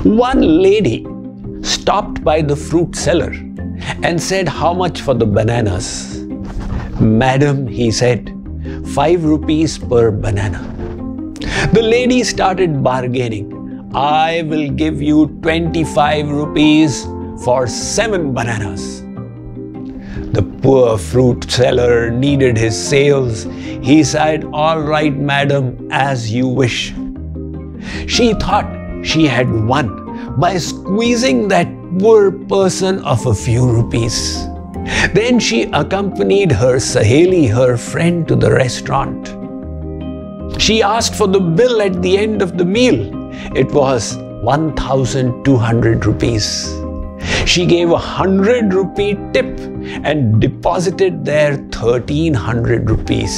One lady stopped by the fruit seller and said, "How much for the bananas?" "Madam," he said, 5 rupees per banana." The lady started bargaining. "I will give you 25 rupees for 7 bananas. The poor fruit seller needed his sales. He said, "All right, madam, as you wish." She thought she had won by squeezing that poor person of a few rupees. Then she accompanied her Saheli, her friend, to the restaurant. She asked for the bill at the end of the meal. It was 1,200 rupees. She gave 100 rupee tip and deposited there 1,300 rupees,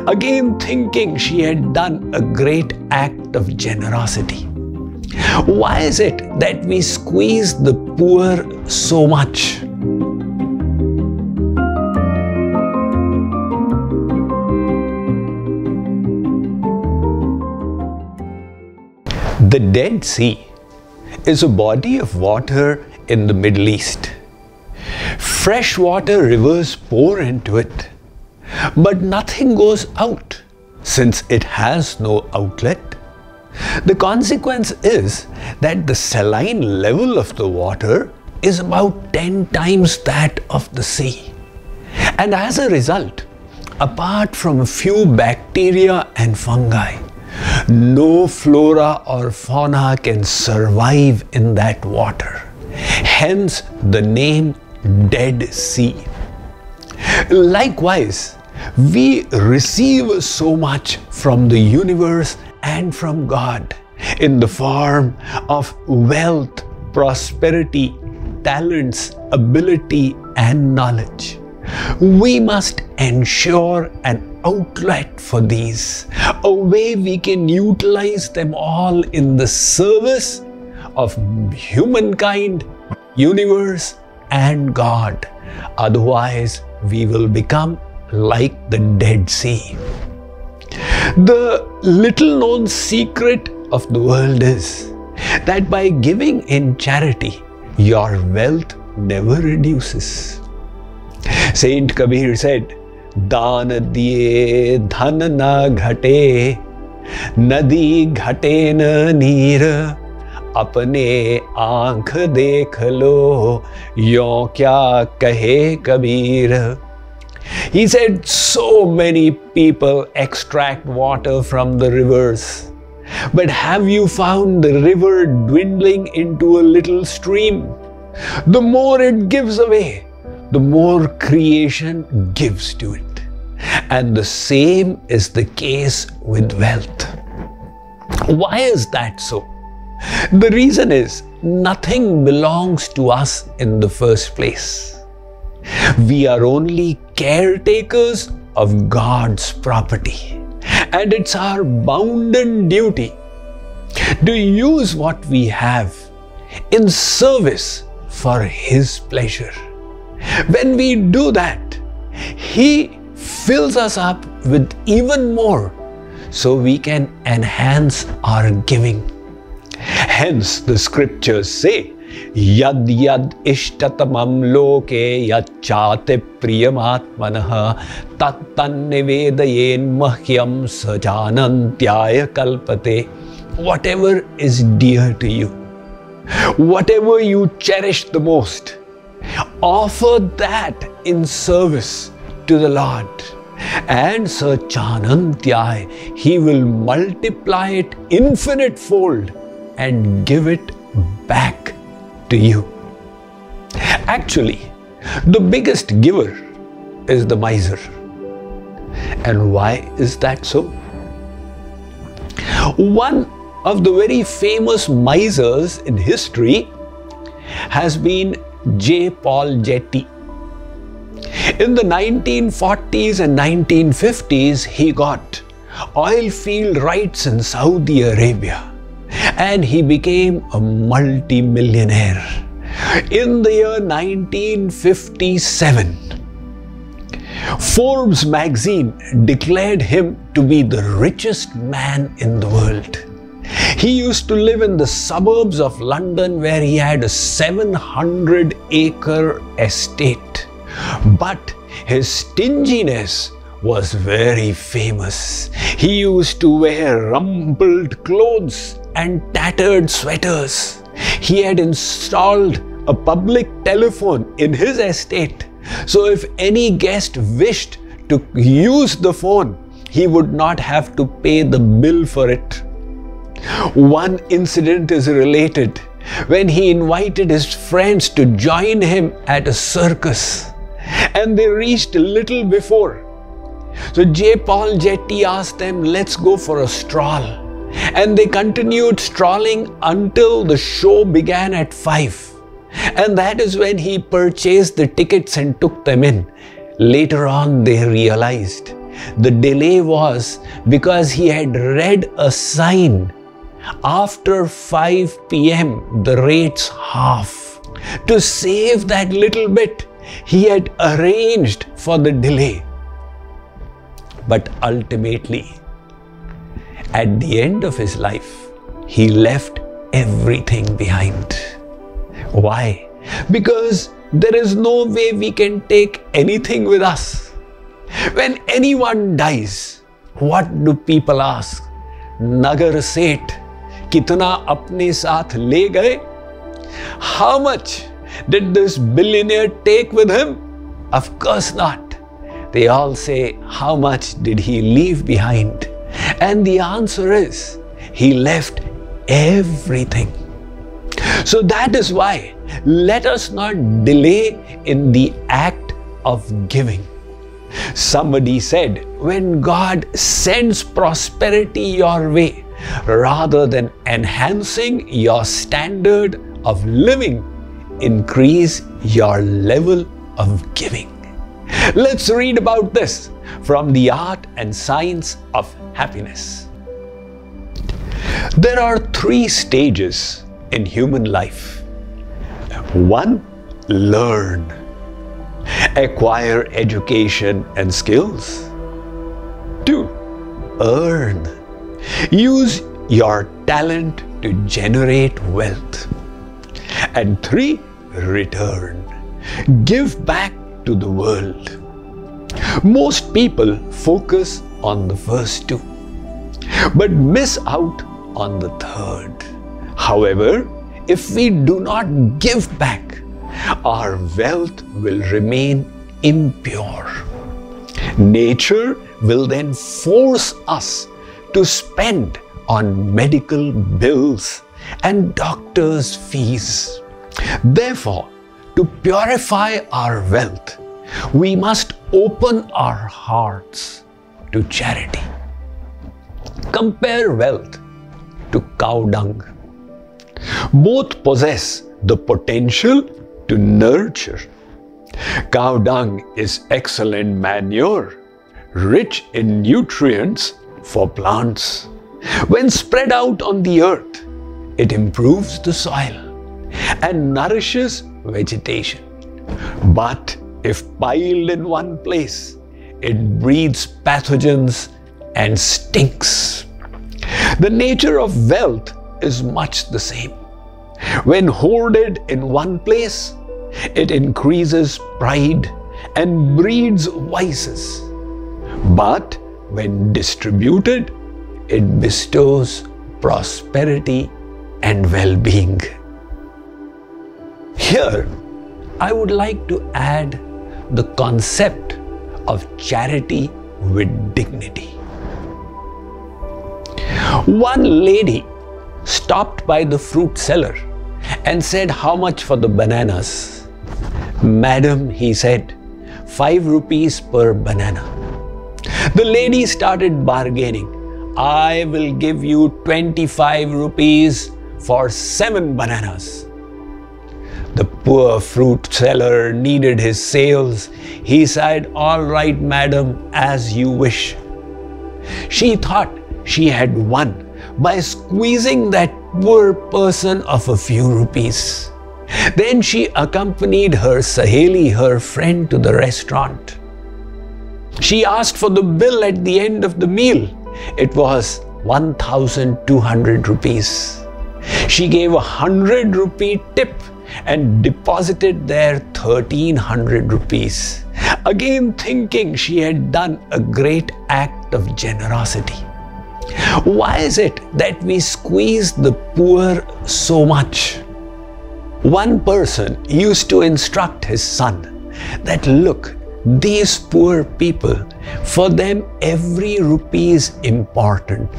again thinking she had done a great act of generosity. Why is it that we squeeze the poor so much? The Dead Sea is a body of water in the Middle East. Freshwater rivers pour into it, but nothing goes out since it has no outlet. The consequence is that the saline level of the water is about 10 times that of the sea. And as a result, apart from a few bacteria and fungi, no flora or fauna can survive in that water. Hence the name Dead Sea. Likewise, we receive so much from the universe and from God in the form of wealth, prosperity, talents, ability, and knowledge. We must ensure an outlet for these, a way we can utilize them all in the service of humankind, universe, and God. Otherwise, we will become like the Dead Sea. The little known secret of the world is that by giving in charity, your wealth never reduces. Saint Kabir said, "Daan diye dhan na ghate, nadi ghate na neer, apne aankh dekh lo, yon kya kahe Kabir." He said, so many people extract water from the rivers, but have you found the river dwindling into a little stream? The more it gives away, the more creation gives to it. And the same is the case with wealth. Why is that so? The reason is nothing belongs to us in the first place. We are only caretakers of God's property, and it's our bounden duty to use what we have in service for His pleasure. When we do that, He fills us up with even more so we can enhance our giving. Hence the scriptures say, "Yad yad ishtatamam loke yachate priyamatmanah tattan nivedayen mahyam sajanantyaya kalpate." Whatever is dear to you, whatever you cherish the most, offer that in service to the Lord, and Sachanantyaya, He will multiply it infinite fold and give it back to you. Actually, the biggest giver is the miser. And why is that so? One of the very famous misers in history has been J. Paul Getty. In the 1940s and 1950s, he got oil field rights in Saudi Arabia, and he became a multi-millionaire. In the year 1957, Forbes magazine declared him to be the richest man in the world. He used to live in the suburbs of London where he had a 700-acre estate. But his stinginess was very famous. He used to wear rumpled clothes and tattered sweaters. He had installed a public telephone in his estate. So if any guest wished to use the phone, he would not have to pay the bill for it. One incident is related when he invited his friends to join him at a circus, and they reached a little before. So J. Paul Getty asked them, let's go for a stroll. And they continued strolling until the show began at 5. And that is when he purchased the tickets and took them in. Later on, they realized the delay was because he had read a sign. After 5 p.m., the rate's half. To save that little bit, he had arranged for the delay. But ultimately, at the end of his life, he left everything behind. Why? Because there is no way we can take anything with us. When anyone dies, what do people ask? Nagar Seth, kitna apne saath le gaye? How much did this billionaire take with him? Of course not. They all say, how much did he leave behind? And the answer is, he left everything. So that is why, let us not delay in the act of giving. Somebody said, when God sends prosperity your way, rather than enhancing your standard of living, increase your level of giving. Let's read about this from the Art and Science of Happiness. There are 3 stages in human life. 1. Learn. Acquire education and skills. 2. Earn. Use your talent to generate wealth. And 3. Return. Give back to the world. Most people focus on the first 2, but miss out on the third. However, if we do not give back, our wealth will remain impure. Nature will then force us to spend on medical bills and doctors' fees. Therefore, to purify our wealth, we must open our hearts to charity. Compare wealth to cow dung. Both possess the potential to nurture. Cow dung is excellent manure, rich in nutrients for plants. When spread out on the earth, it improves the soil and nourishes vegetation. But if piled in one place, it breeds pathogens and stinks. The nature of wealth is much the same. When hoarded in one place, it increases pride and breeds vices. But when distributed, it bestows prosperity and well-being. Here, I would like to add the concept of charity with dignity. One lady stopped by the fruit seller and said, "How much for the bananas?" "Madam," he said, 5 rupees per banana. The lady started bargaining. "I will give you 25 rupees for 7 bananas. The poor fruit seller needed his sales. He said, "All right, madam, as you wish." She thought she had won by squeezing that poor person of a few rupees. Then she accompanied her Saheli, her friend, to the restaurant. She asked for the bill at the end of the meal. It was 1,200 rupees. She gave 100 rupee tip and deposited there 1,300 rupees, again thinking she had done a great act of generosity. Why is it that we squeeze the poor so much? One person used to instruct his son that, look, these poor people, for them every rupee is important.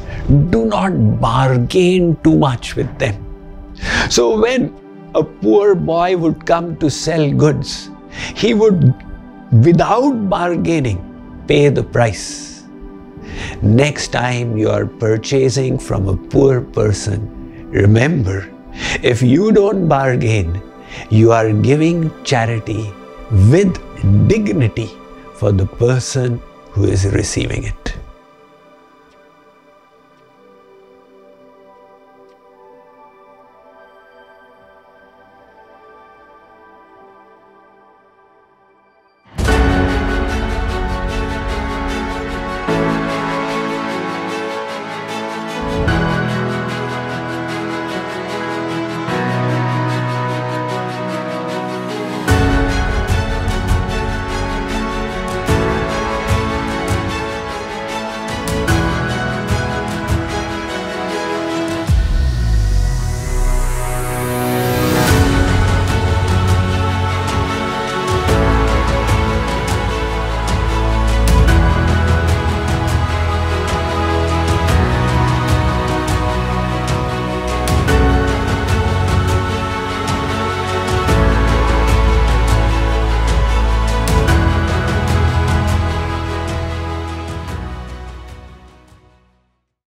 Do not bargain too much with them. So when a poor boy would come to sell goods, he would, without bargaining, pay the price. Next time you are purchasing from a poor person, remember, if you don't bargain, you are giving charity with dignity for the person who is receiving it.